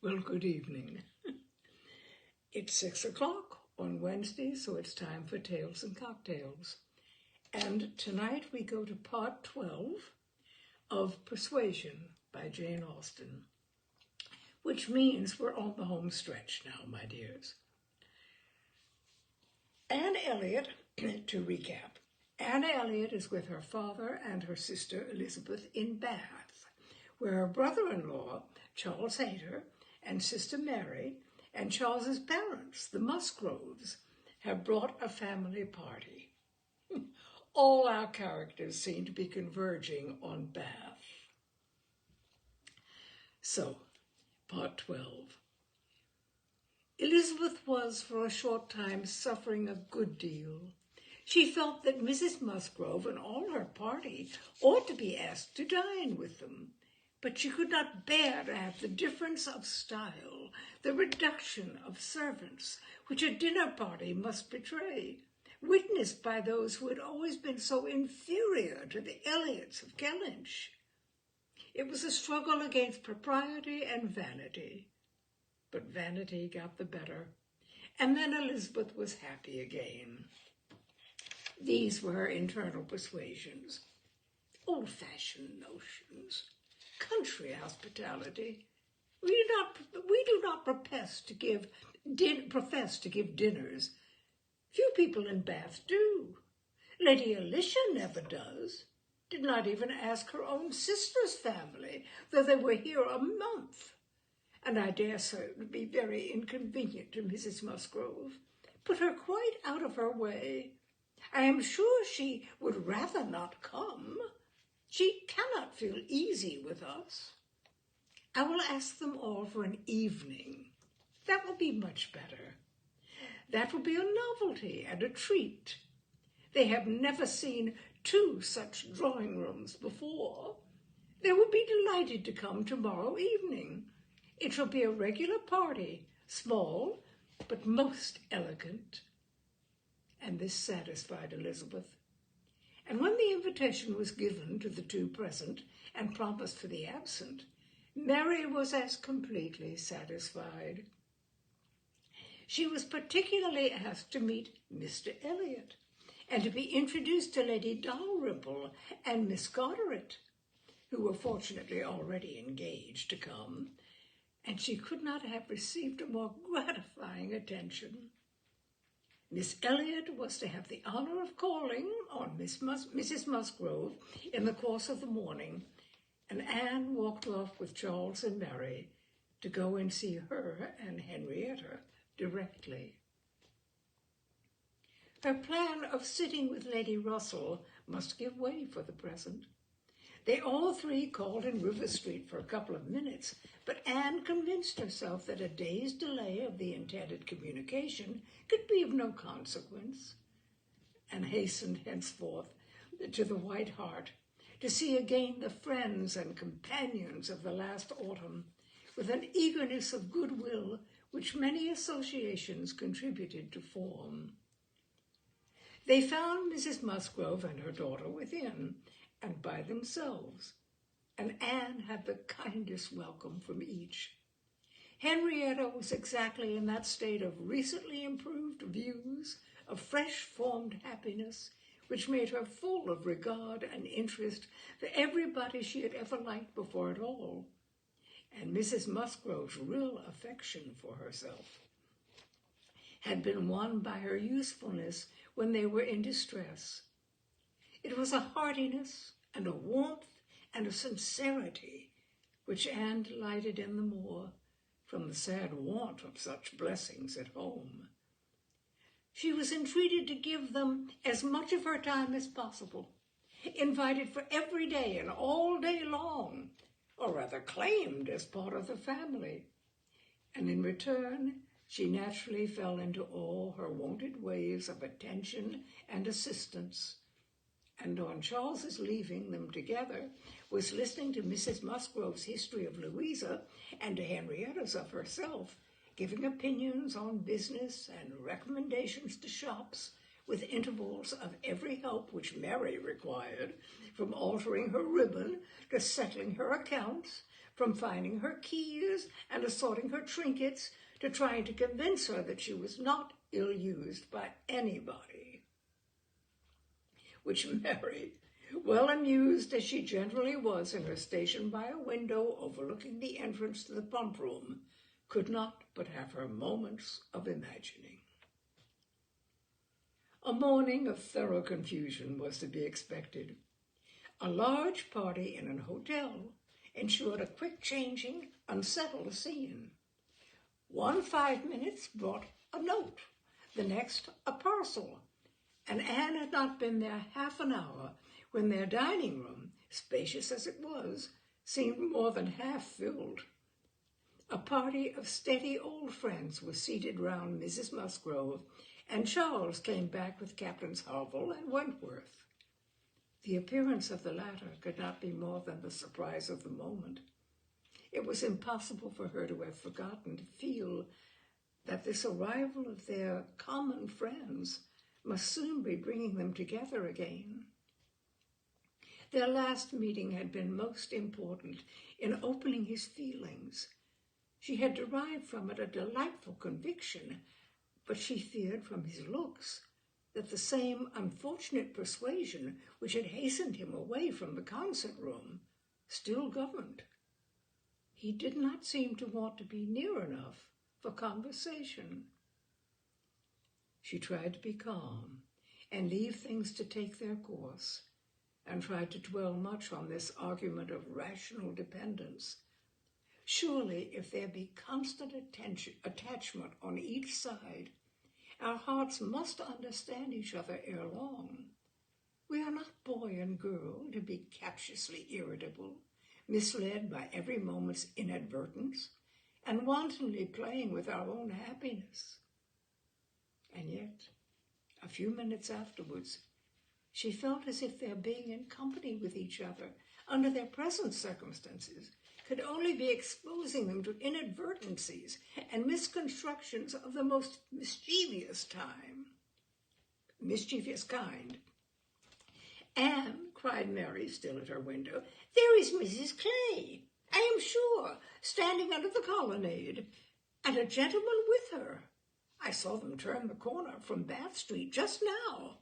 Well, good evening. It's 6 o'clock on Wednesday, so it's time for Tales and Cocktails. And tonight we go to part 12 of Persuasion by Jane Austen, which means we're on the home stretch now, my dears. Anne Elliot, to recap, Anne Elliot is with her father and her sister Elizabeth in Bath, where her brother-in-law, Charles Hayter, and sister Mary, and Charles's parents, the Musgroves, have brought a family party. All our characters seem to be converging on Bath. So, part 12. Elizabeth was for a short time suffering a good deal. She felt that Mrs. Musgrove and all her party ought to be asked to dine with them, but she could not bear to have the difference of style, the reduction of servants, which a dinner party must betray, witnessed by those who had always been so inferior to the Elliots of Kellynch. It was a struggle against propriety and vanity, but vanity got the better, and then Elizabeth was happy again. These were her internal persuasions, old-fashioned notions, country hospitality. We do not profess to give dinners. Few people in Bath do. Lady Alicia never does. Did not even ask her own sister's family, though they were here a month. And I dare say it would be very inconvenient to Mrs. Musgrove. Put her quite out of her way. I am sure she would rather not come. She cannot feel easy with us. I will ask them all for an evening. That will be much better. That will be a novelty and a treat. They have never seen two such drawing rooms before. They will be delighted to come tomorrow evening. It shall be a regular party, small, but most elegant. And this satisfied Elizabeth. And when the invitation was given to the two present and promised for the absent, Mary was as completely satisfied. She was particularly asked to meet Mr. Elliot and to be introduced to Lady Dalrymple and Miss Carteret, who were fortunately already engaged to come, and she could not have received a more gratifying attention. Miss Elliot was to have the honor of calling on Mrs. Musgrove in the course of the morning, and Anne walked off with Charles and Mary to go and see her and Henrietta directly. Her plan of sitting with Lady Russell must give way for the present. They all three called in River Street for a couple of minutes, but Anne convinced herself that a day's delay of the intended communication could be of no consequence, and hastened henceforth to the White Hart to see again the friends and companions of the last autumn, with an eagerness of goodwill which many associations contributed to form. They found Mrs. Musgrove and her daughter within, and by themselves, and Anne had the kindest welcome from each. Henrietta was exactly in that state of recently improved views, of fresh-formed happiness, which made her full of regard and interest for everybody she had ever liked before at all, and Mrs. Musgrove's real affection for herself had been won by her usefulness when they were in distress. It was a heartiness and a warmth and a sincerity which Anne delighted in the more from the sad want of such blessings at home. She was entreated to give them as much of her time as possible, invited for every day and all day long, or rather claimed as part of the family. And in return, she naturally fell into all her wonted ways of attention and assistance, and on Charles's leaving them together, was listening to Mrs. Musgrove's history of Louisa and to Henrietta's of herself, giving opinions on business and recommendations to shops, with intervals of every help which Mary required, from altering her ribbon to settling her accounts, from finding her keys and assorting her trinkets to trying to convince her that she was not ill-used by anybody. Which Mary, well amused as she generally was in her station by a window overlooking the entrance to the pump room, could not but have her moments of imagining. A morning of thorough confusion was to be expected. A large party in an hotel ensured a quick changing, unsettled scene. 5 minutes brought a note, the next a parcel, and Anne had not been there half an hour when their dining room, spacious as it was, seemed more than half filled. A party of steady old friends was seated round Mrs. Musgrove, and Charles came back with Captains Harville and Wentworth. The appearance of the latter could not be more than the surprise of the moment. It was impossible for her to have forgotten to feel that this arrival of their common friends must soon be bringing them together again. Their last meeting had been most important in opening his feelings. She had derived from it a delightful conviction, but she feared from his looks that the same unfortunate persuasion which had hastened him away from the concert room still governed. He did not seem to want to be near enough for conversation. She tried to be calm and leave things to take their course, and tried to dwell much on this argument of rational dependence. Surely, if there be constant attachment on each side, our hearts must understand each other ere long. We are not boy and girl to be captiously irritable, misled by every moment's inadvertence, and wantonly playing with our own happiness. And yet, a few minutes afterwards, she felt as if their being in company with each other under their present circumstances could only be exposing them to inadvertencies and misconstructions of the most mischievous kind. "Anne," cried Mary, still at her window, "there is Mrs. Clay, I am sure, standing under the colonnade, and a gentleman with her. I saw them turn the corner from Bath Street just now.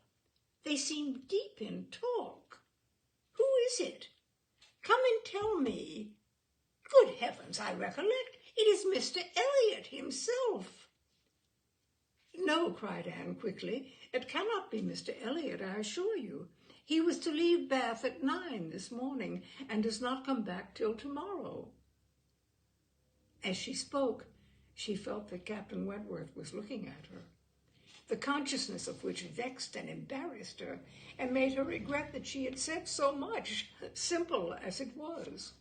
They seem deep in talk. Who is it? Come and tell me. Good heavens, I recollect, it is Mr. Elliot himself." "No," cried Anne quickly, "it cannot be Mr. Elliot, I assure you. He was to leave Bath at 9 this morning, and does not come back till tomorrow." As she spoke, she felt that Captain Wentworth was looking at her, the consciousness of which vexed and embarrassed her, and made her regret that she had said so much, simple as it was.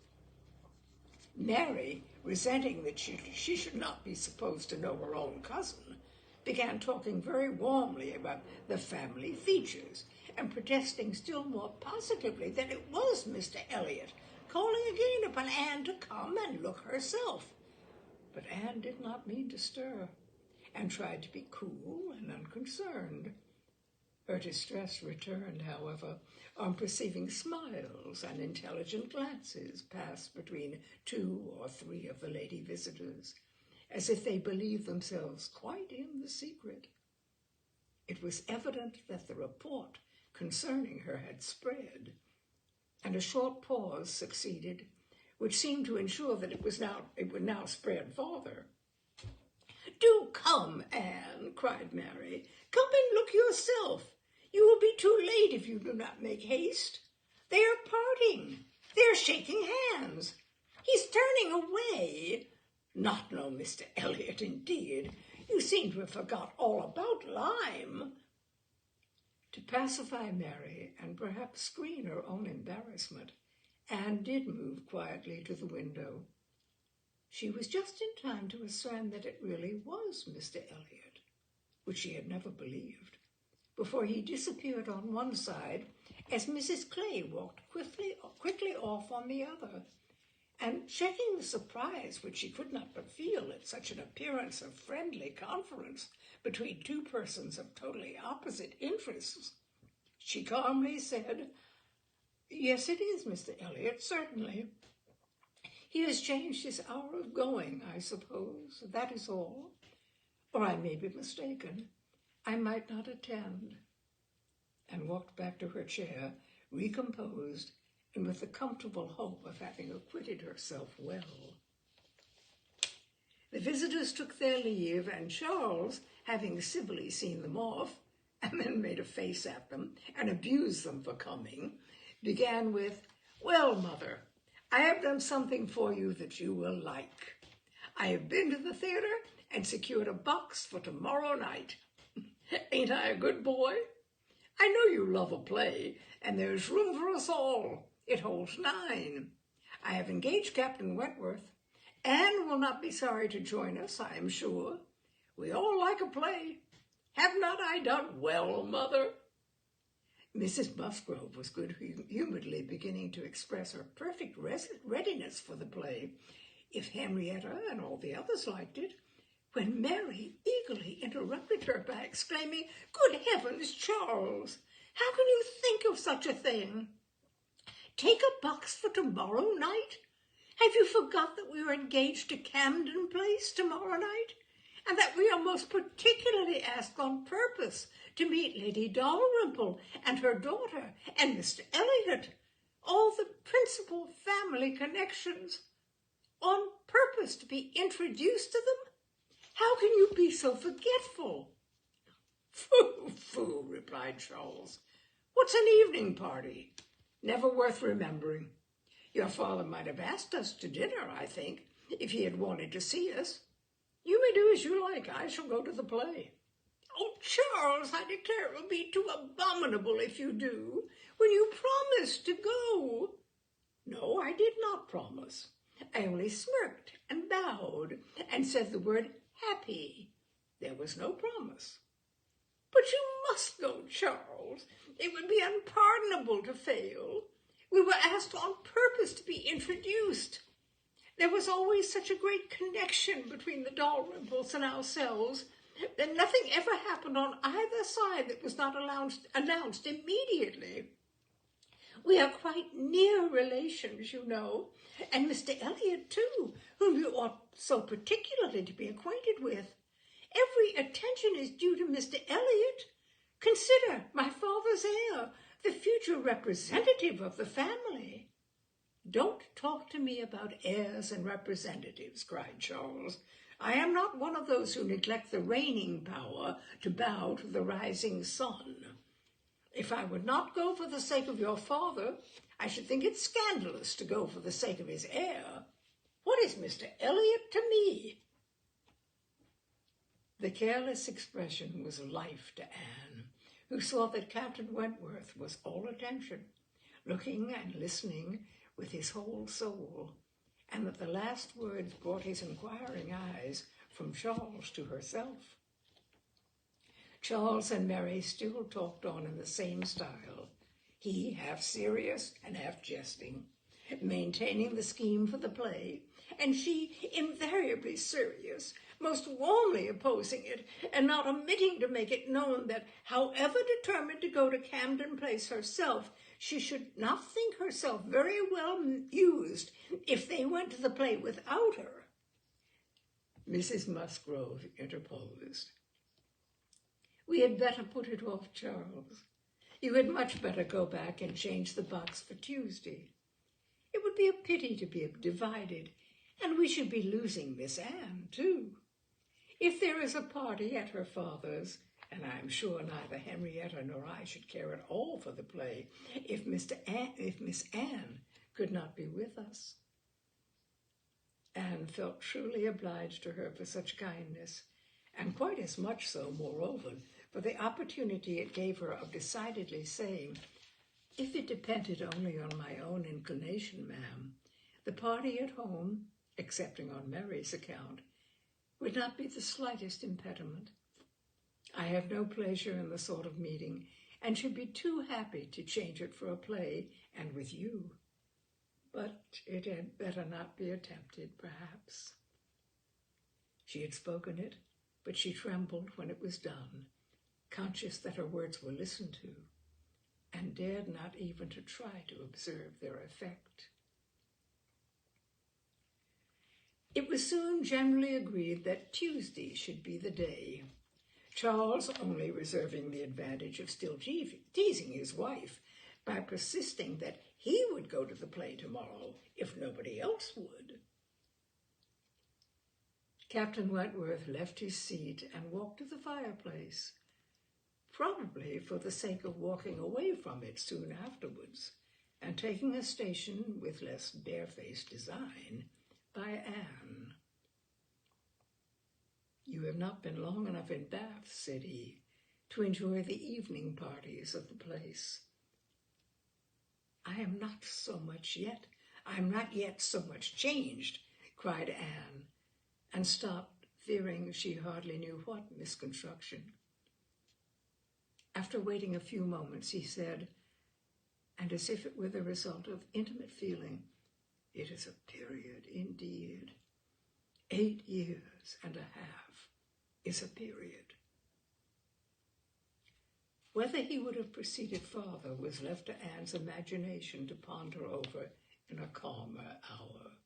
Mary, resenting that she should not be supposed to know her own cousin, began talking very warmly about the family features, and protesting still more positively that it was Mr. Elliot, calling again upon Anne to come and look herself. But Anne did not mean to stir, and tried to be cool and unconcerned. Her distress returned, however, on perceiving smiles and intelligent glances pass between 2 or 3 of the lady visitors, as if they believed themselves quite in the secret. It was evident that the report concerning her had spread, and a short pause succeeded, which seemed to ensure that it would now spread farther. "Do come, Anne," cried Mary. "Come and look yourself. You will be too late if you do not make haste. They are parting. They are shaking hands. He's turning away. Not know Mr. Elliot, indeed. You seem to have forgot all about Lyme." To pacify Mary, and perhaps screen her own embarrassment, Anne did move quietly to the window. She was just in time to discern that it really was Mr. Elliot, which she had never believed, before he disappeared on one side as Mrs. Clay walked quickly off on the other, and checking the surprise which she could not but feel at such an appearance of friendly conference between 2 persons of totally opposite interests, she calmly said, "Yes, it is Mr. Elliot, certainly. He has changed his hour of going, I suppose. That is all. Or I may be mistaken. I might not attend. And walked back to her chair, recomposed, and with the comfortable hope of having acquitted herself well. The visitors took their leave, and Charles, having civilly seen them off, and then made a face at them and abused them for coming, began with, "Well, mother, I have done something for you that you will like. I have been to the theater and secured a box for tomorrow night. Ain't I a good boy? I know you love a play, and there's room for us all. It holds 9. I have engaged Captain Wentworth. Anne will not be sorry to join us, I am sure. We all like a play. Have not I done well, mother?" Mrs. Musgrove was good-humoredly beginning to express her perfect readiness for the play, if Henrietta and all the others liked it, when Mary eagerly interrupted her by exclaiming, "Good heavens, Charles, how can you think of such a thing? Take a box for tomorrow night? Have you forgot that we are engaged to Camden Place tomorrow night, and that we are most particularly asked on purpose to meet Lady Dalrymple and her daughter and Mr. Elliot, all the principal family connections, on purpose to be introduced to them? How can you be so forgetful?" "Phoo, phoo," replied Charles. "What's an evening party? Never worth remembering. Your father might have asked us to dinner, I think, if he had wanted to see us. You may do as you like. I shall go to the play." "Oh, Charles, I declare it will be too abominable if you do, when you promised to go." "No, I did not promise. I only smirked and bowed and said the word happy. There was no promise." "But you must go, Charles. It would be unpardonable to fail. We were asked on purpose to be introduced. There was always such a great connection between the Dalrymples and ourselves that nothing ever happened on either side that was not announced immediately. We are quite near relations, you know, and Mr. Elliot, too, whom you ought so particularly to be acquainted with. Every attention is due to Mr. Elliot. Consider my father's heir, the future representative of the family." "Don't talk to me about heirs and representatives," cried Charles. "I am not one of those who neglect the reigning power to bow to the rising sun. If I would not go for the sake of your father, I should think it scandalous to go for the sake of his heir. What is Mr. Elliot to me?" The careless expression was life to Anne, who saw that Captain Wentworth was all attention, looking and listening with his whole soul, and that the last words brought his inquiring eyes from Charles to herself. Charles and Mary still talked on in the same style, he half serious and half jesting, maintaining the scheme for the play, and she invariably serious, most warmly opposing it, and not omitting to make it known that, however determined to go to Camden Place herself, she should not think herself very well used if they went to the play without her. Mrs. Musgrove interposed. "We had better put it off, Charles. You had much better go back and change the box for Tuesday. It would be a pity to be divided, and we should be losing Miss Anne, too. If there is a party at her father's, and I am sure neither Henrietta nor I should care at all for the play if Miss Anne could not be with us." Anne felt truly obliged to her for such kindness, and quite as much so, moreover, for the opportunity it gave her of decidedly saying, "If it depended only on my own inclination, ma'am, the party at home, excepting on Mary's account, would not be the slightest impediment. I have no pleasure in the sort of meeting, and should be too happy to change it for a play and with you. But it had better not be attempted, perhaps." She had spoken it, but she trembled when it was done, conscious that her words were listened to, and dared not even to try to observe their effect. It was soon generally agreed that Tuesday should be the day, Charles only reserving the advantage of still teasing his wife by persisting that he would go to the play tomorrow if nobody else would. Captain Wentworth left his seat and walked to the fireplace, probably for the sake of walking away from it soon afterwards and taking a station with less barefaced design by Anne. "You have not been long enough in Bath," said he, "to enjoy the evening parties of the place." I am not yet so much changed," cried Anne, and stopped, fearing she hardly knew what misconstruction. After waiting a few moments, he said, and as if it were the result of intimate feeling, "It is a period indeed. 8 years and a half is a period." Whether he would have proceeded farther was left to Anne's imagination to ponder over in a calmer hour.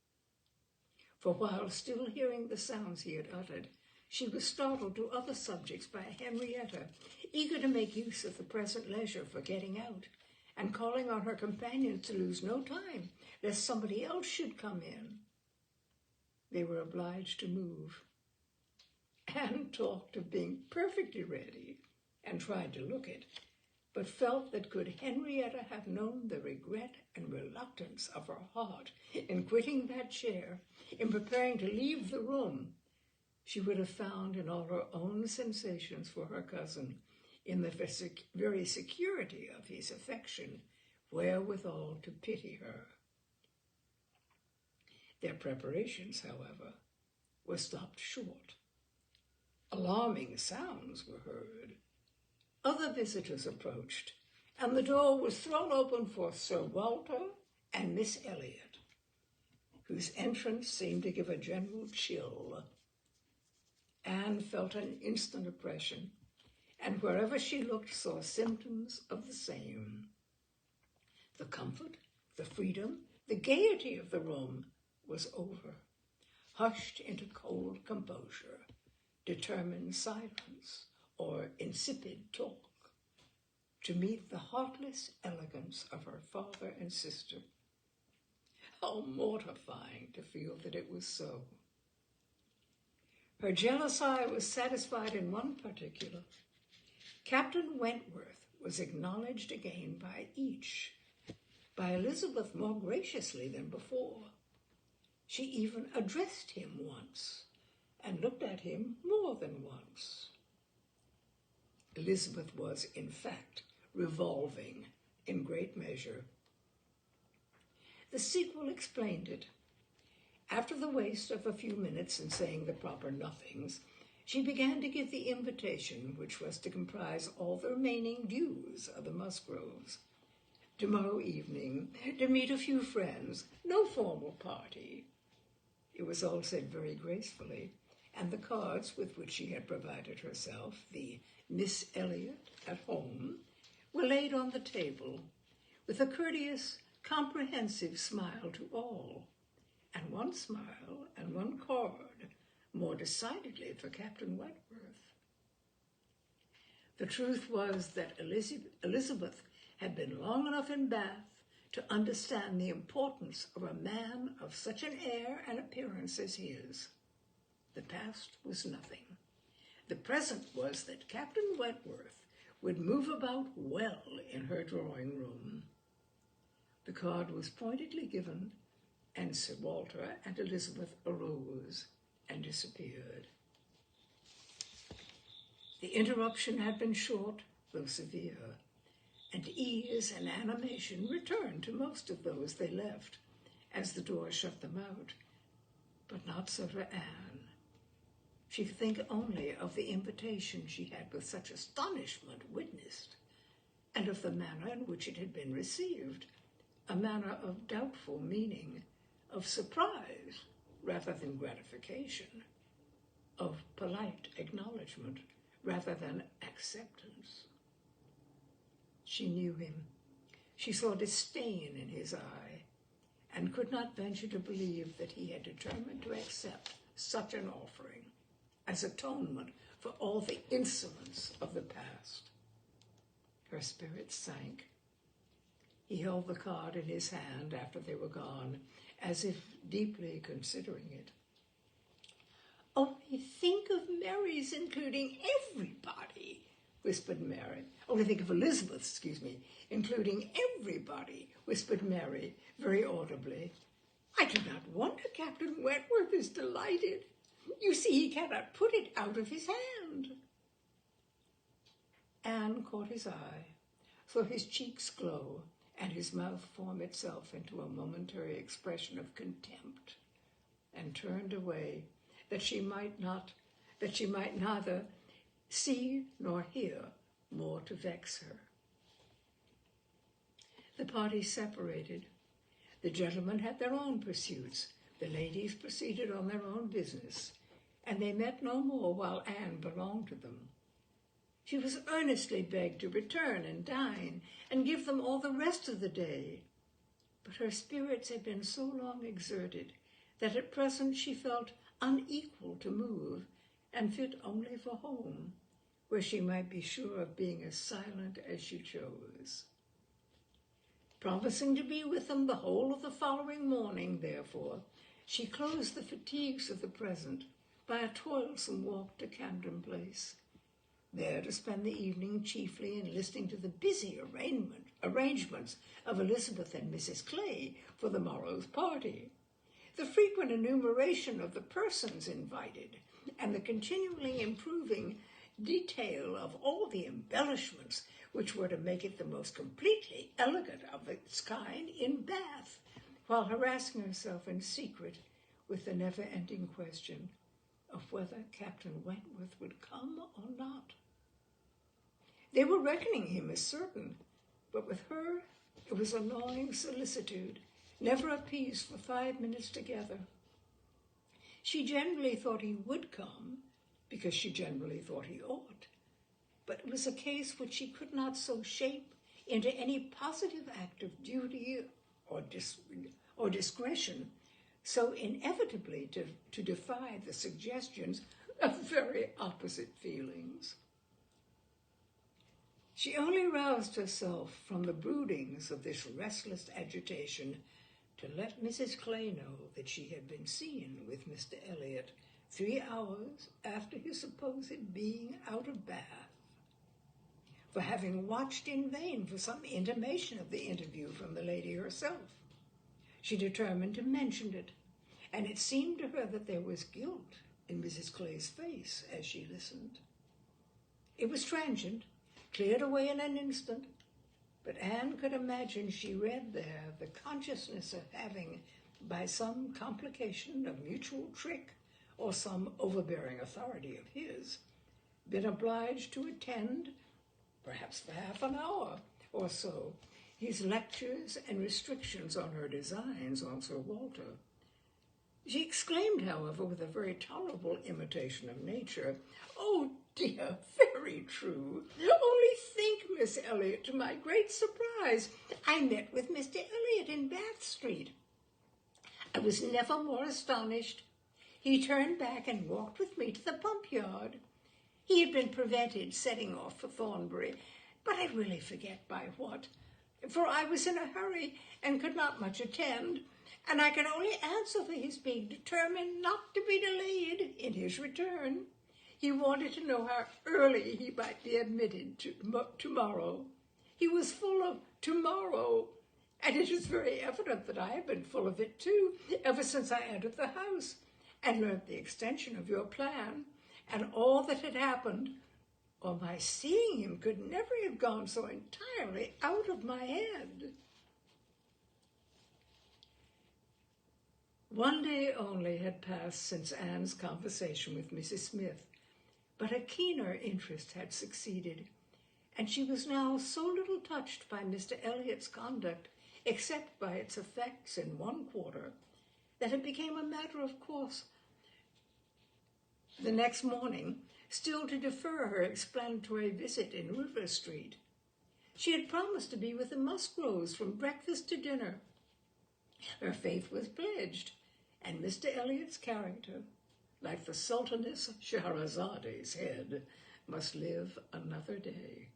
For while still hearing the sounds he had uttered, she was startled to other subjects by Henrietta, eager to make use of the present leisure for getting out, and calling on her companions to lose no time, lest somebody else should come in. They were obliged to move. Anne talked of being perfectly ready, and tried to look it, but felt that could Henrietta have known the regret and reluctance of her heart in quitting that chair, in preparing to leave the room, she would have found in all her own sensations for her cousin, in the very security of his affection, wherewithal to pity her. Their preparations, however, were stopped short. Alarming sounds were heard. Other visitors approached, and the door was thrown open for Sir Walter and Miss Elliot, whose entrance seemed to give a general chill. Anne felt an instant oppression, and wherever she looked saw symptoms of the same. The comfort, the freedom, the gaiety of the room was over, hushed into cold composure, determined silence, or insipid talk, to meet the heartless elegance of her father and sister. How mortifying to feel that it was so. Her jealous eye was satisfied in one particular. Captain Wentworth was acknowledged again by each, by Elizabeth more graciously than before. She even addressed him once, and looked at him more than once. Elizabeth was, in fact, revolving in great measure. The sequel explained it. After the waste of a few minutes in saying the proper nothings, she began to give the invitation which was to comprise all the remaining dues of the Musgroves. Tomorrow evening, to meet a few friends, no formal party. It was all said very gracefully, and the cards with which she had provided herself, the Miss Elliot at home, were laid on the table, with a courteous, comprehensive smile to all, and one smile and one card, more decidedly for Captain Wentworth. The truth was that Elizabeth had been long enough in Bath to understand the importance of a man of such an air and appearance as his. The past was nothing. The present was that Captain Wentworth would move about well in her drawing room. The card was pointedly given, and Sir Walter and Elizabeth arose and disappeared. The interruption had been short, though severe, and ease and animation returned to most of those they left, as the door shut them out, but not so to Anne. She could think only of the invitation she had with such astonishment witnessed, and of the manner in which it had been received, a manner of doubtful meaning, of surprise rather than gratification, of polite acknowledgement rather than acceptance. She knew him. She saw disdain in his eye, and could not venture to believe that he had determined to accept such an offering as atonement for all the insolence of the past. Her spirits sank. He held the card in his hand after they were gone, as if deeply considering it. "Only think of Mary's including everybody," whispered Mary. "Only think of Elizabeth's, including everybody," whispered Mary very audibly. "I do not wonder Captain Wentworth is delighted. You see, he cannot put it out of his hand." Anne caught his eye, saw his cheeks glow, and his mouth form itself into a momentary expression of contempt, and turned away, that she might neither see nor hear more to vex her. The party separated. The gentlemen had their own pursuits. The ladies proceeded on their own business, and they met no more while Anne belonged to them. She was earnestly begged to return and dine and give them all the rest of the day. But her spirits had been so long exerted that at present she felt unequal to move and fit only for home, where she might be sure of being as silent as she chose. Promising to be with them the whole of the following morning, therefore, she closed the fatigues of the present by a toilsome walk to Camden Place, there to spend the evening chiefly in listening to the busy arrangements of Elizabeth and Mrs. Clay for the morrow's party, the frequent enumeration of the persons invited, and the continually improving detail of all the embellishments which were to make it the most completely elegant of its kind in Bath, while harassing herself in secret with the never-ending question of whether Captain Wentworth would come or not. They were reckoning him as certain, but with her it was a gnawing solicitude, never appeased for 5 minutes together. She generally thought he would come, because she generally thought he ought, but it was a case which she could not so shape into any positive act of duty or discretion, so inevitably to defy the suggestions of very opposite feelings. She only roused herself from the broodings of this restless agitation to let Mrs. Clay know that she had been seen with Mr. Elliot 3 hours after his supposed being out of Bath. For having watched in vain for some intimation of the interview from the lady herself, she determined to mention it, and it seemed to her that there was guilt in Mrs. Clay's face as she listened. It was transient, cleared away in an instant, but Anne could imagine she read there the consciousness of having, by some complication of mutual trick or some overbearing authority of his, been obliged to attend, perhaps for half an hour or so, his lectures and restrictions on her designs on Sir Walter. She exclaimed, however, with a very tolerable imitation of nature, "Oh dear, very true. Only think, Miss Elliot, to my great surprise, I met with Mr. Elliot in Bath Street. I was never more astonished. He turned back and walked with me to the pump yard. He had been prevented setting off for Thornbury, but I really forget by what, for I was in a hurry and could not much attend, and I can only answer for his being determined not to be delayed in his return. He wanted to know how early he might be admitted tomorrow. He was full of tomorrow, and it is very evident that I have been full of it too, ever since I entered the house and learnt the extension of your plan, and all that had happened, or my seeing him could never have gone so entirely out of my head." One day only had passed since Anne's conversation with Mrs. Smith, but a keener interest had succeeded, and she was now so little touched by Mr. Elliot's conduct, except by its effects in one quarter, that it became a matter of course the next morning still to defer her explanatory visit in River Street. She had promised to be with the Musgroves from breakfast to dinner, Her faith was pledged, and Mr. Elliot's character, like the Sultaness Shahrazade's head, must live another day.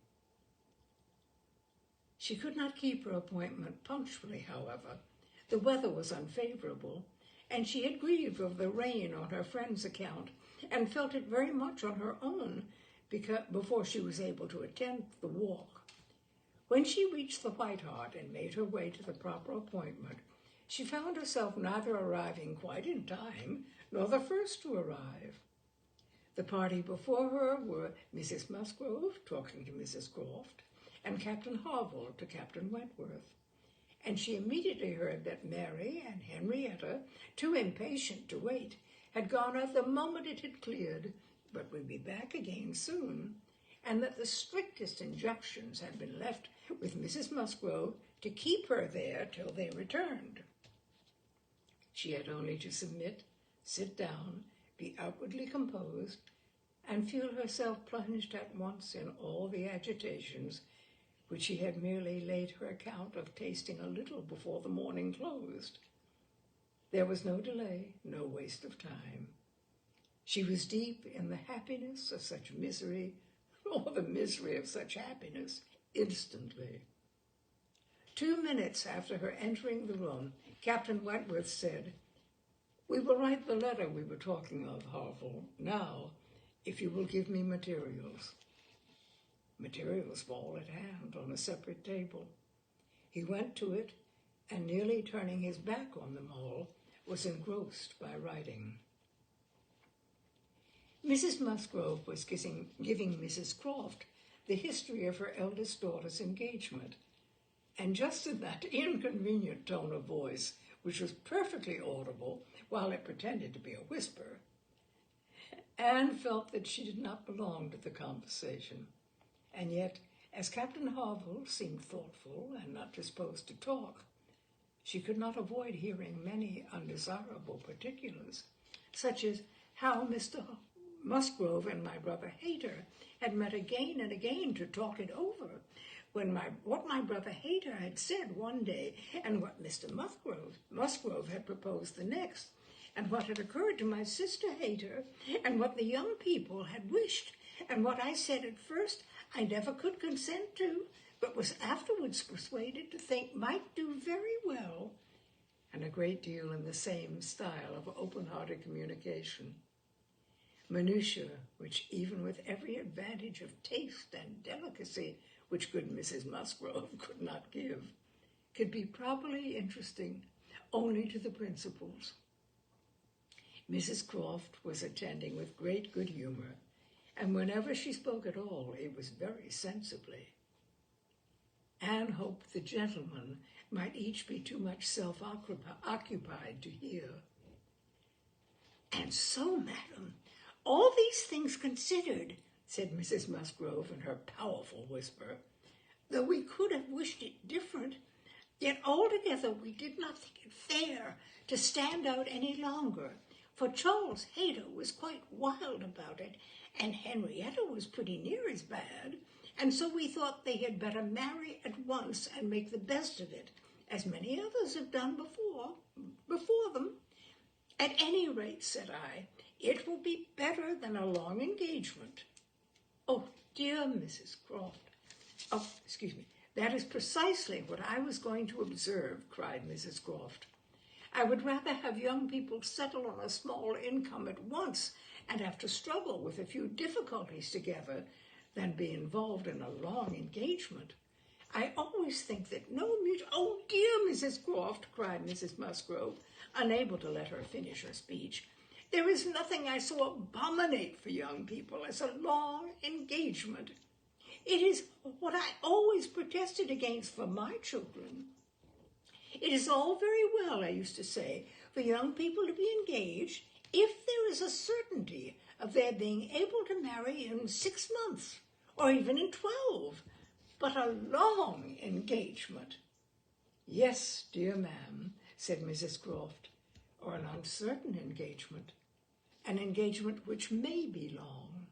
She could not keep her appointment punctually, however. The weather was unfavorable, and she had grieved over the rain on her friend's account and felt it very much on her own before she was able to attend the walk. When she reached the White Hart and made her way to the proper appointment, she found herself neither arriving quite in time nor the first to arrive. The party before her were Mrs. Musgrove talking to Mrs. Croft, and Captain Harville to Captain Wentworth, and she immediately heard that Mary and Henrietta, too impatient to wait, had gone out the moment it had cleared, but would be back again soon, and that the strictest injunctions had been left with Mrs. Musgrove to keep her there till they returned. She had only to submit, sit down, be outwardly composed, and feel herself plunged at once in all the agitations which she had merely laid her account of tasting a little before the morning closed. There was no delay, no waste of time. She was deep in the happiness of such misery, or the misery of such happiness, instantly. 2 minutes after her entering the room, Captain Wentworth said, "We will write the letter we were talking of, Harville, now, if you will give me materials." Materials were all at hand on a separate table. He went to it, and nearly turning his back on them all, was engrossed by writing. Mrs. Musgrove was giving Mrs. Croft the history of her eldest daughter's engagement, and just in that inconvenient tone of voice, which was perfectly audible while it pretended to be a whisper, Anne felt that she did not belong to the conversation. And yet, as Captain Harville seemed thoughtful and not disposed to talk, she could not avoid hearing many undesirable particulars, such as how Mr. Musgrove and my brother Hayter had met again and again to talk it over, what my brother Hayter had said one day, and what Mr. Musgrove had proposed the next, and what had occurred to my sister Hayter, and what the young people had wished, and what I said at first I never could consent to, but was afterwards persuaded to think might do very well, and a great deal in the same style of open-hearted communication. Minutiae, which even with every advantage of taste and delicacy which good Mrs. Musgrove could not give, could be properly interesting only to the principals. Mrs. Croft was attending with great good humor, and whenever she spoke at all, it was very sensibly. Anne hoped the gentlemen might each be too much self-occupied to hear. "And so, madam, all these things considered," said Mrs. Musgrove in her powerful whisper, "though we could have wished it different, yet altogether we did not think it fair to stand out any longer, for Charles Hayter was quite wild about it, and Henrietta was pretty near as bad, and so we thought they had better marry at once and make the best of it, as many others have done before them. At any rate," said I, "it will be better than a long engagement." "Oh, dear Mrs. Croft, that is precisely what I was going to observe," cried Mrs. Croft. "I would rather have young people settle on a small income at once and have to struggle with a few difficulties together than be involved in a long engagement. I always think that "Oh, dear Mrs. Croft," cried Mrs. Musgrove, unable to let her finish her speech, "there is nothing I so abominate for young people as a long engagement. It is what I always protested against for my children. It is all very well, I used to say, for young people to be engaged if there is a certainty of their being able to marry in 6 months, or even in 12, but a long engagement." "Yes, dear ma'am," said Mrs. Croft, "or an uncertain engagement, an engagement which may be long.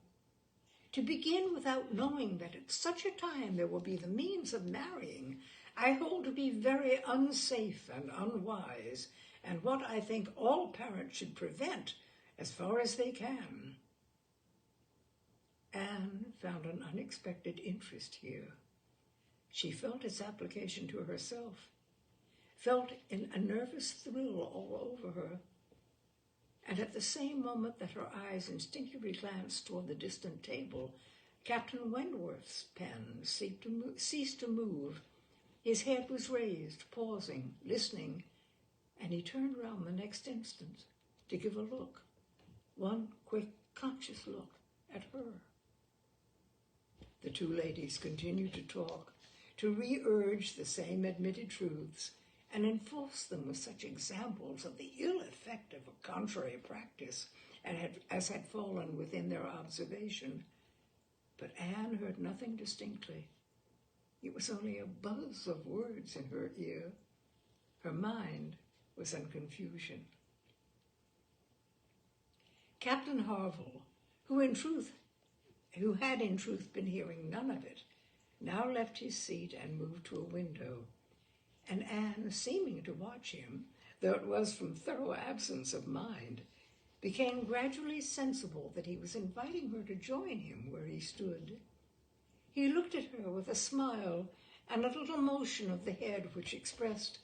To begin without knowing that at such a time there will be the means of marrying, I hold to be very unsafe and unwise, and what I think all parents should prevent as far as they can." Anne found an unexpected interest here. She felt its application to herself, felt a nervous thrill all over her, and at the same moment that her eyes instinctively glanced toward the distant table, Captain Wentworth's pen ceased to move. His head was raised, pausing, listening, and he turned round the next instant to give a look, one quick, conscious look at her. The two ladies continued to talk, to re-urge the same admitted truths, and enforce them with such examples of the ill effect of a contrary practice as had fallen within their observation. But Anne heard nothing distinctly. It was only a buzz of words in her ear. Her mind was in confusion. Captain Harville, who had in truth been hearing none of it, now left his seat and moved to a window, and Anne, seeming to watch him, though it was from thorough absence of mind, became gradually sensible that he was inviting her to join him where he stood. He looked at her with a smile and a little motion of the head which expressed,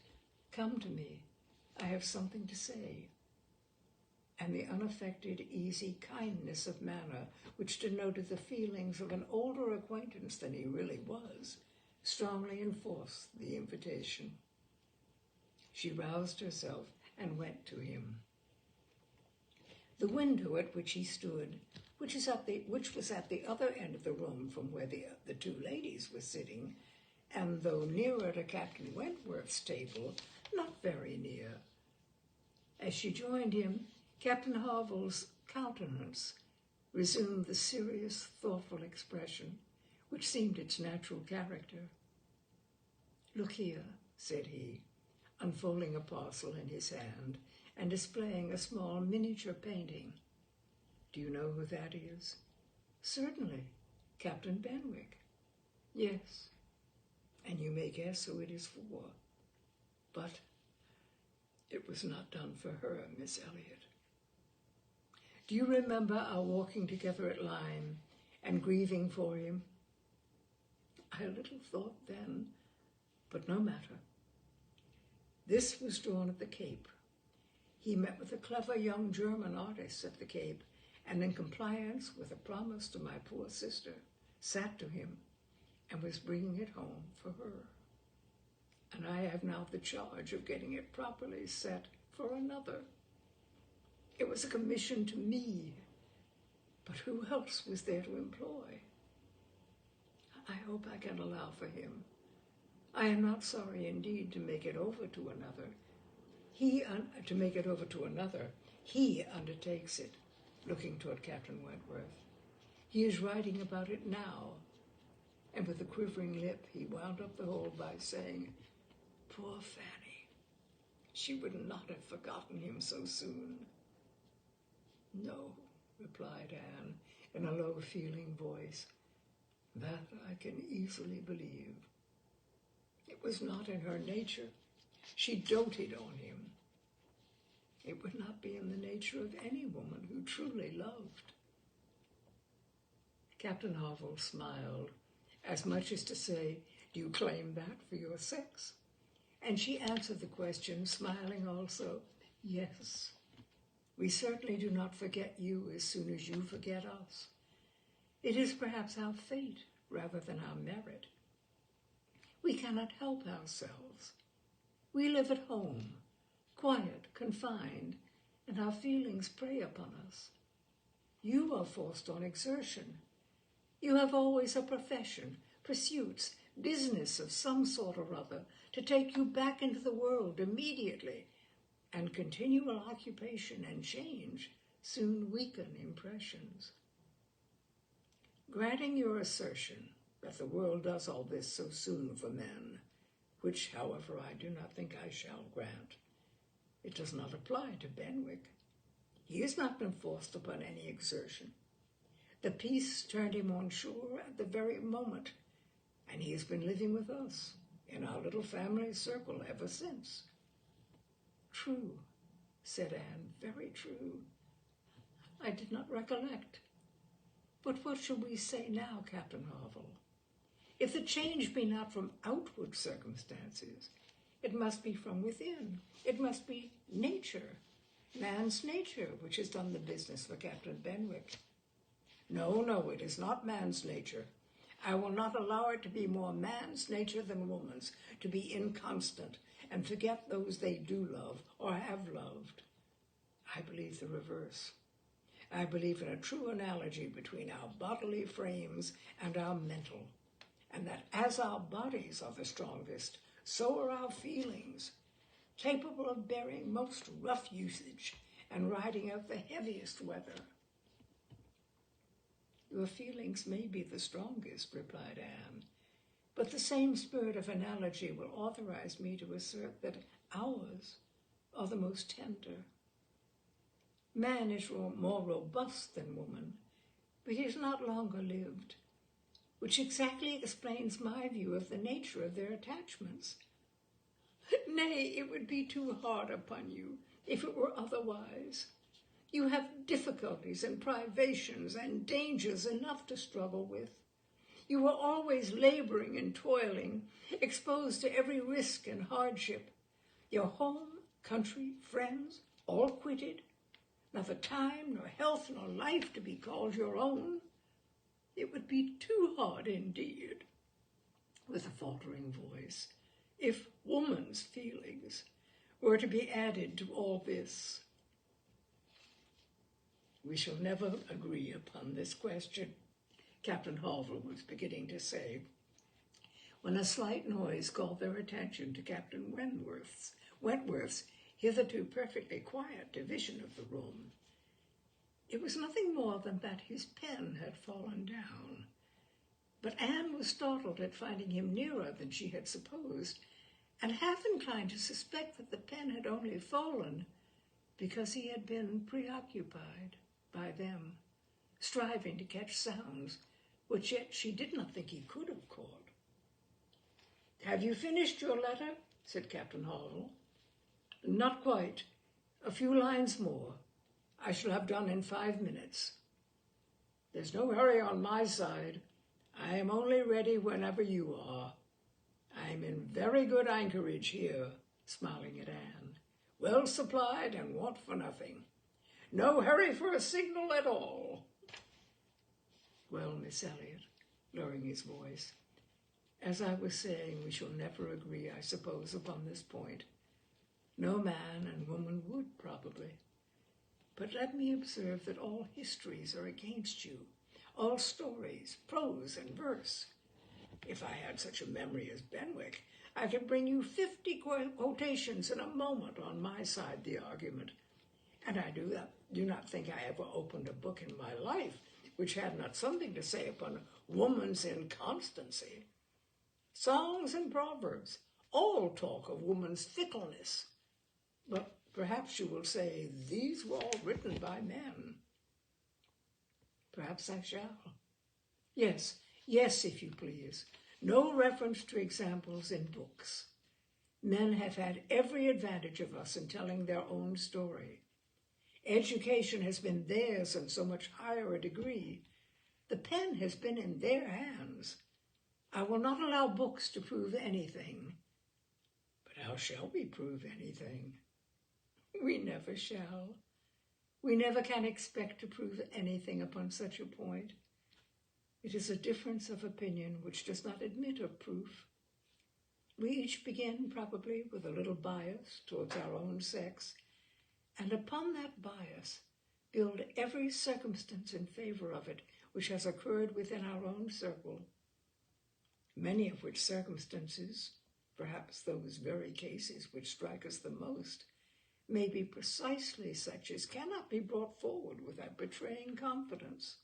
"Come to me, I have something to say," and the unaffected, easy kindness of manner which denoted the feelings of an older acquaintance than he really was, strongly enforced the invitation. She roused herself and went to him. The window at which he stood, which was at the other end of the room from where the two ladies were sitting, and though nearer to Captain Wentworth's table, not very near. As she joined him, Captain Harville's countenance resumed the serious, thoughtful expression which seemed its natural character. "Look here," said he, unfolding a parcel in his hand and displaying a small miniature painting. "Do you know who that is?" "Certainly, Captain Benwick." "Yes, and you may guess who it is for. But it was not done for her, Miss Elliot. Do you remember our walking together at Lyme and grieving for him? I little thought then, but no matter. This was drawn at the Cape. He met with a clever young German artist at the Cape, and in compliance with a promise to my poor sister, sat to him and was bringing it home for her. And I have now the charge of getting it properly set for another. It was a commission to me, but who else was there to employ? I hope I can allow for him. I am not sorry indeed to make it over to another. He undertakes it, looking toward Captain Wentworth. He is writing about it now. And with a quivering lip, he wound up the whole by saying, Poor Fanny, she would not have forgotten him so soon. No, replied Anne, in a low, feeling voice. That I can easily believe. It was not in her nature. She doted on him. It would not be in the nature of any woman who truly loved. Captain Harville smiled, as much as to say, Do you claim that for your sex? And she answered the question, smiling also, Yes. We certainly do not forget you as soon as you forget us. It is perhaps our fate rather than our merit. We cannot help ourselves. We live at home, quiet, confined, and our feelings prey upon us. You are forced on exertion. You have always a profession, pursuits, business of some sort or other to take you back into the world immediately, and continual occupation and change soon weaken impressions. Granting your assertion that the world does all this so soon for men, which, however, I do not think I shall grant, it does not apply to Benwick. He has not been forced upon any exertion. The peace turned him on shore at the very moment, and he has been living with us in our little family circle ever since. True, said Anne, very true. I did not recollect. But what shall we say now, Captain Harville? If the change be not from outward circumstances, it must be from within. It must be nature, man's nature, which has done the business for Captain Benwick. No, no, it is not man's nature. I will not allow it to be more man's nature than woman's, to be inconstant and forget those they do love or have loved. I believe the reverse. I believe in a true analogy between our bodily frames and our mental, and that as our bodies are the strongest, so are our feelings, capable of bearing most rough usage and riding out the heaviest weather. Your feelings may be the strongest, replied Anne, but the same spirit of analogy will authorize me to assert that ours are the most tender. Man is more robust than woman, but he is not longer lived, which exactly explains my view of the nature of their attachments. Nay, it would be too hard upon you if it were otherwise. You have difficulties and privations and dangers enough to struggle with. You are always laboring and toiling, exposed to every risk and hardship. Your home, country, friends, all quitted, neither time nor health nor life to be called your own. It would be too hard indeed, with a faltering voice, if woman's feelings were to be added to all this. We shall never agree upon this question, Captain Harville was beginning to say, when a slight noise called their attention to Captain Wentworth's hitherto perfectly quiet division of the room. It was nothing more than that his pen had fallen down, but Anne was startled at finding him nearer than she had supposed, and half inclined to suspect that the pen had only fallen because he had been preoccupied by them, striving to catch sounds which yet she did not think he could have caught. "Have you finished your letter?" said Captain Harville. "Not quite. A few lines more. I shall have done in 5 minutes. There's no hurry on my side. I am only ready whenever you are. I am in very good anchorage here," smiling at Anne, "well supplied and want for nothing. No hurry for a signal at all." "Well, Miss Elliot," lowering his voice, "as I was saying, we shall never agree, I suppose, upon this point. No man and woman would, probably. But let me observe that all histories are against you, all stories, prose and verse. If I had such a memory as Benwick, I could bring you 50 quotations in a moment on my side of the argument. And I do not think I ever opened a book in my life which had not something to say upon woman's inconstancy. Songs and proverbs all talk of woman's fickleness. But perhaps you will say, these were all written by men. Perhaps I shall. Yes, if you please. No reference to examples in books. Men have had every advantage of us in telling their own story. Education has been theirs in so much higher a degree. The pen has been in their hands. I will not allow books to prove anything. But how shall we prove anything? We never shall. We never can expect to prove anything upon such a point. It is a difference of opinion which does not admit of proof. We each begin, probably, with a little bias towards our own sex, and upon that bias build every circumstance in favor of it which has occurred within our own circle, many of which circumstances, perhaps those very cases which strike us the most, may be precisely such as cannot be brought forward without betraying confidence,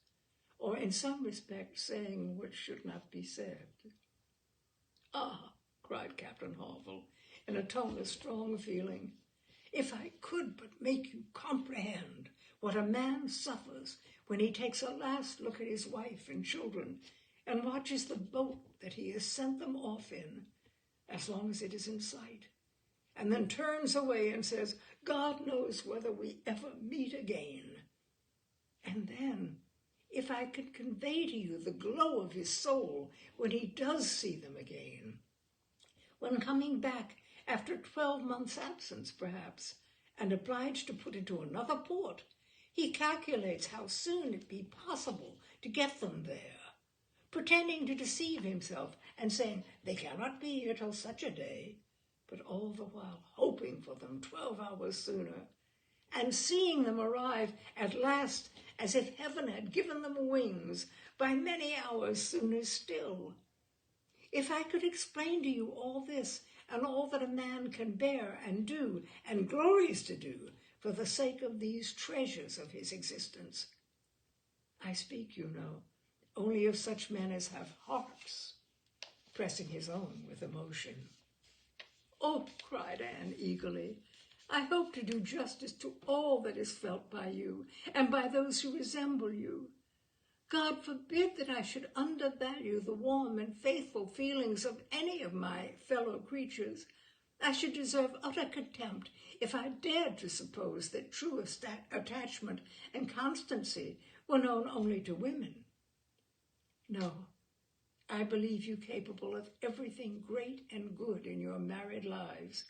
or in some respect saying what should not be said. "Ah," cried Captain Harville, in a tone of strong feeling, "if I could but make you comprehend what a man suffers when he takes a last look at his wife and children and watches the boat that he has sent them off in, as long as it is in sight, and then turns away and says, God knows whether we ever meet again. And then, if I could convey to you the glow of his soul when he does see them again, when coming back after 12 months' absence, perhaps, and obliged to put into another port, he calculates how soon it be possible to get them there, pretending to deceive himself and saying they cannot be here till such a day, but all the while hoping for them 12 hours sooner, and seeing them arrive at last as if heaven had given them wings by many hours sooner still. If I could explain to you all this and all that a man can bear and do and glories to do for the sake of these treasures of his existence. I speak, you know, only of such men as have hearts, pressing his own with emotion. Oh, cried Anne eagerly, I hope to do justice to all that is felt by you and by those who resemble you. God forbid that I should undervalue the warm and faithful feelings of any of my fellow creatures. I should deserve utter contempt if I dared to suppose that true attachment and constancy were known only to women. No, I believe you capable of everything great and good in your married lives.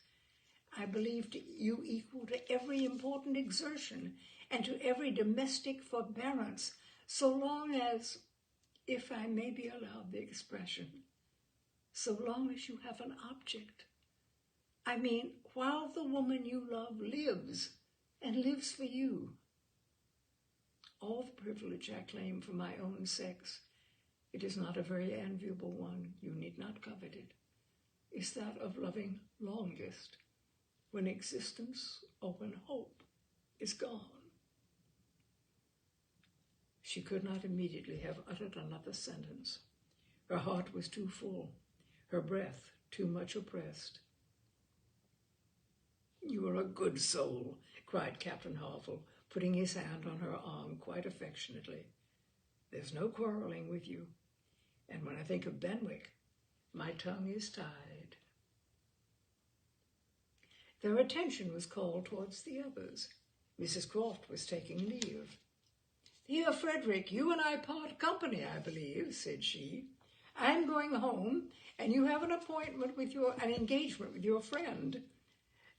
I believe you equal to every important exertion and to every domestic forbearance, so long as, if I may be allowed the expression, so long as you have an object. I mean, while the woman you love lives, and lives for you. All the privilege I claim for my own sex, it is not a very enviable one, you need not covet it, is that of loving longest, when existence or when hope is gone. She could not immediately have uttered another sentence. Her heart was too full, her breath too much oppressed. You are a good soul, cried Captain Harville, putting his hand on her arm quite affectionately. There's no quarreling with you, and when I think of Benwick, my tongue is tied. Their attention was called towards the others. Mrs. Croft was taking leave. Here, Frederick, you and I part company, I believe, said she. I'm going home, and you have an engagement with your friend.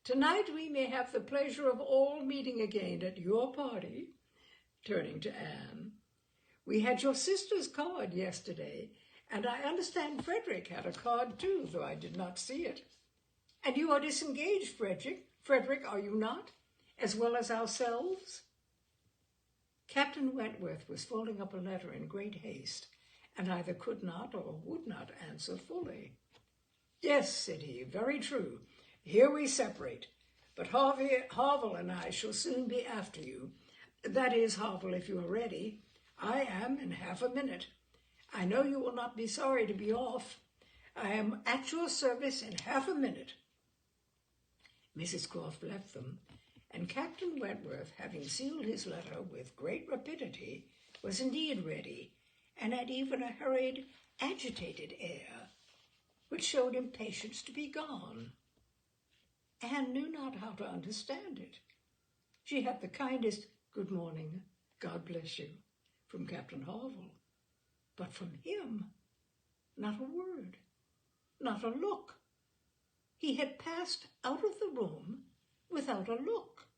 Tonight we may have the pleasure of all meeting again at your party, turning to Anne. We had your sister's card yesterday, and I understand Frederick had a card too, though I did not see it. And you are disengaged, Frederick, are you not, as well as ourselves? Captain Wentworth was folding up a letter in great haste, and either could not or would not answer fully. Yes, said he, very true. Here we separate, but Harville and I shall soon be after you. That is, Harville, if you are ready. I am in half a minute. I know you will not be sorry to be off. I am at your service in half a minute. Mrs. Croft left them, and Captain Wentworth, having sealed his letter with great rapidity, was indeed ready, and had even a hurried, agitated air, which showed impatience to be gone. Anne knew not how to understand it. She had the kindest "Good morning, God bless you," from Captain Harville, but from him, not a word, not a look. He had passed out of the room without a look.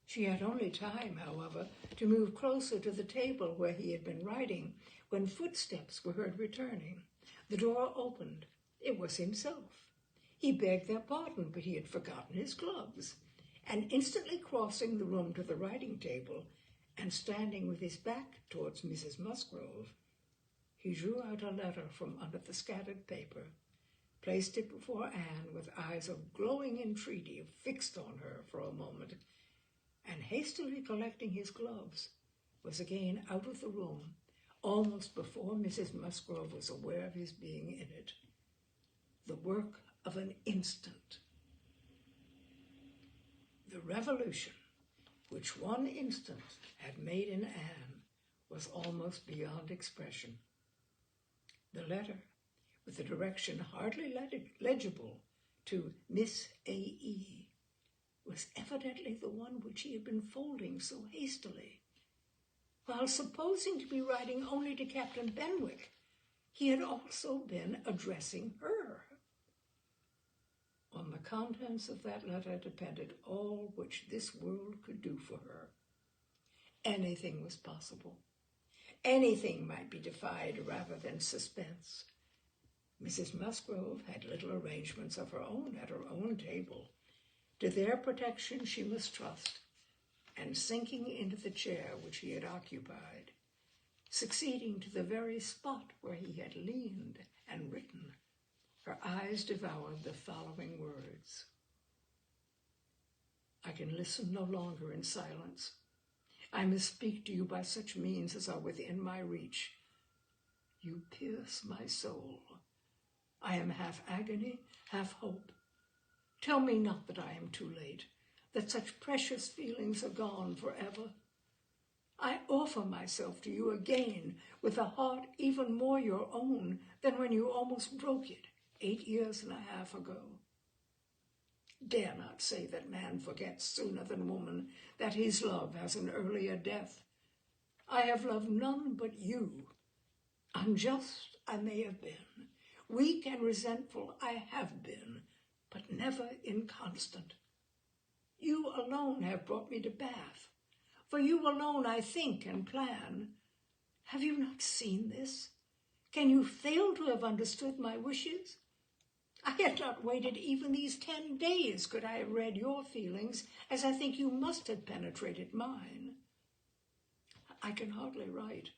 She had only time, however, to move closer to the table where he had been writing when footsteps were heard returning. The door opened. It was himself. He begged their pardon, but he had forgotten his gloves, and instantly crossing the room to the writing table and standing with his back towards Mrs. Musgrove, he drew out a letter from under the scattered paper, placed it before Anne with eyes of glowing entreaty fixed on her for a moment, and hastily collecting his gloves, was again out of the room, almost before Mrs. Musgrove was aware of his being in it. The work of an instant. The revolution which one instant had made in Anne was almost beyond expression. The letter, with the direction hardly legible to Miss A.E., was evidently the one which he had been folding so hastily. While supposing to be writing only to Captain Benwick, he had also been addressing her. On the contents of that letter depended all which this world could do for her. Anything was possible. Anything might be defied rather than suspense. Mrs. Musgrove had little arrangements of her own at her own table. To their protection she must trust, and sinking into the chair which he had occupied, succeeding to the very spot where he had leaned and written, her eyes devoured the following words. I can listen no longer in silence. I must speak to you by such means as are within my reach. You pierce my soul. I am half agony, half hope. Tell me not that I am too late, that such precious feelings are gone forever. I offer myself to you again with a heart even more your own than when you almost broke it 8 years and a half ago. Dare not say that man forgets sooner than woman, that his love has an earlier death. I have loved none but you. Unjust I may have been, weak and resentful I have been, but never inconstant. You alone have brought me to Bath. For you alone I think and plan. Have you not seen this? Can you fail to have understood my wishes? I had not waited even these 10 days could I have read your feelings as I think you must have penetrated mine. I can hardly write.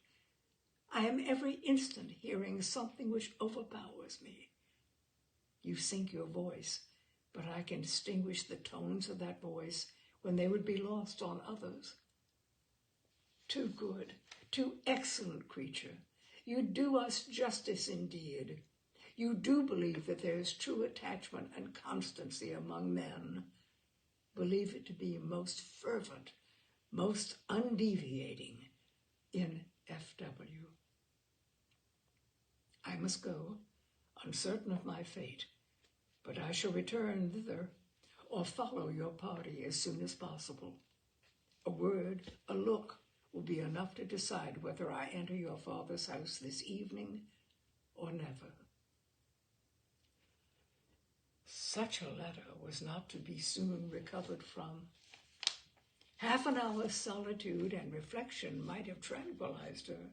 I am every instant hearing something which overpowers me. You sink your voice, but I can distinguish the tones of that voice when they would be lost on others. Too good, too excellent creature, you do us justice indeed. You do believe that there is true attachment and constancy among men. Believe it to be most fervent, most undeviating in F.W. I must go, uncertain of my fate, but I shall return thither or follow your party as soon as possible. A word, a look, will be enough to decide whether I enter your father's house this evening or never. Such a letter was not to be soon recovered from. Half an hour's solitude and reflection might have tranquilized her,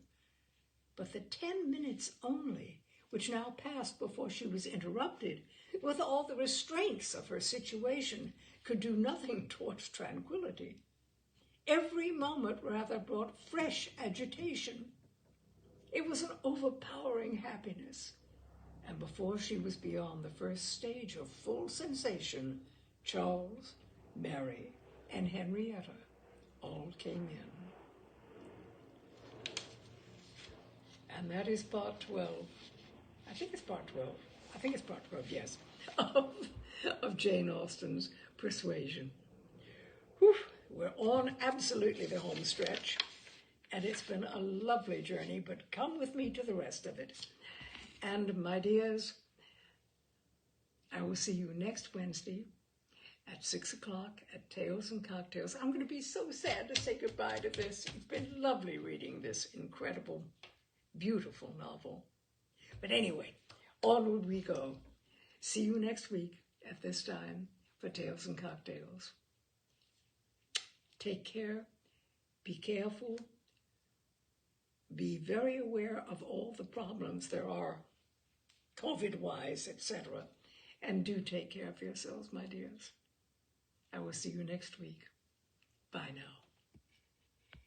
but the 10 minutes only, which now passed before she was interrupted, with all the restraints of her situation, could do nothing towards tranquility. Every moment rather brought fresh agitation. It was an overpowering happiness, and before she was beyond the first stage of full sensation, Charles, Mary, and Henrietta all came in. And that is part 12. I think it's part 12. Yes, of Jane Austen's Persuasion. Whew, we're on absolutely the home stretch, and it's been a lovely journey, but come with me to the rest of it. And my dears, I will see you next Wednesday at 6 o'clock at Tales and Cocktails. I'm going to be so sad to say goodbye to this. It's been lovely reading this incredible, beautiful novel. But anyway, onward we go. See you next week at this time for Tales and Cocktails. Take care, be careful, be very aware of all the problems there are, COVID-wise, etc. And do take care of yourselves, my dears. I will see you next week. Bye now.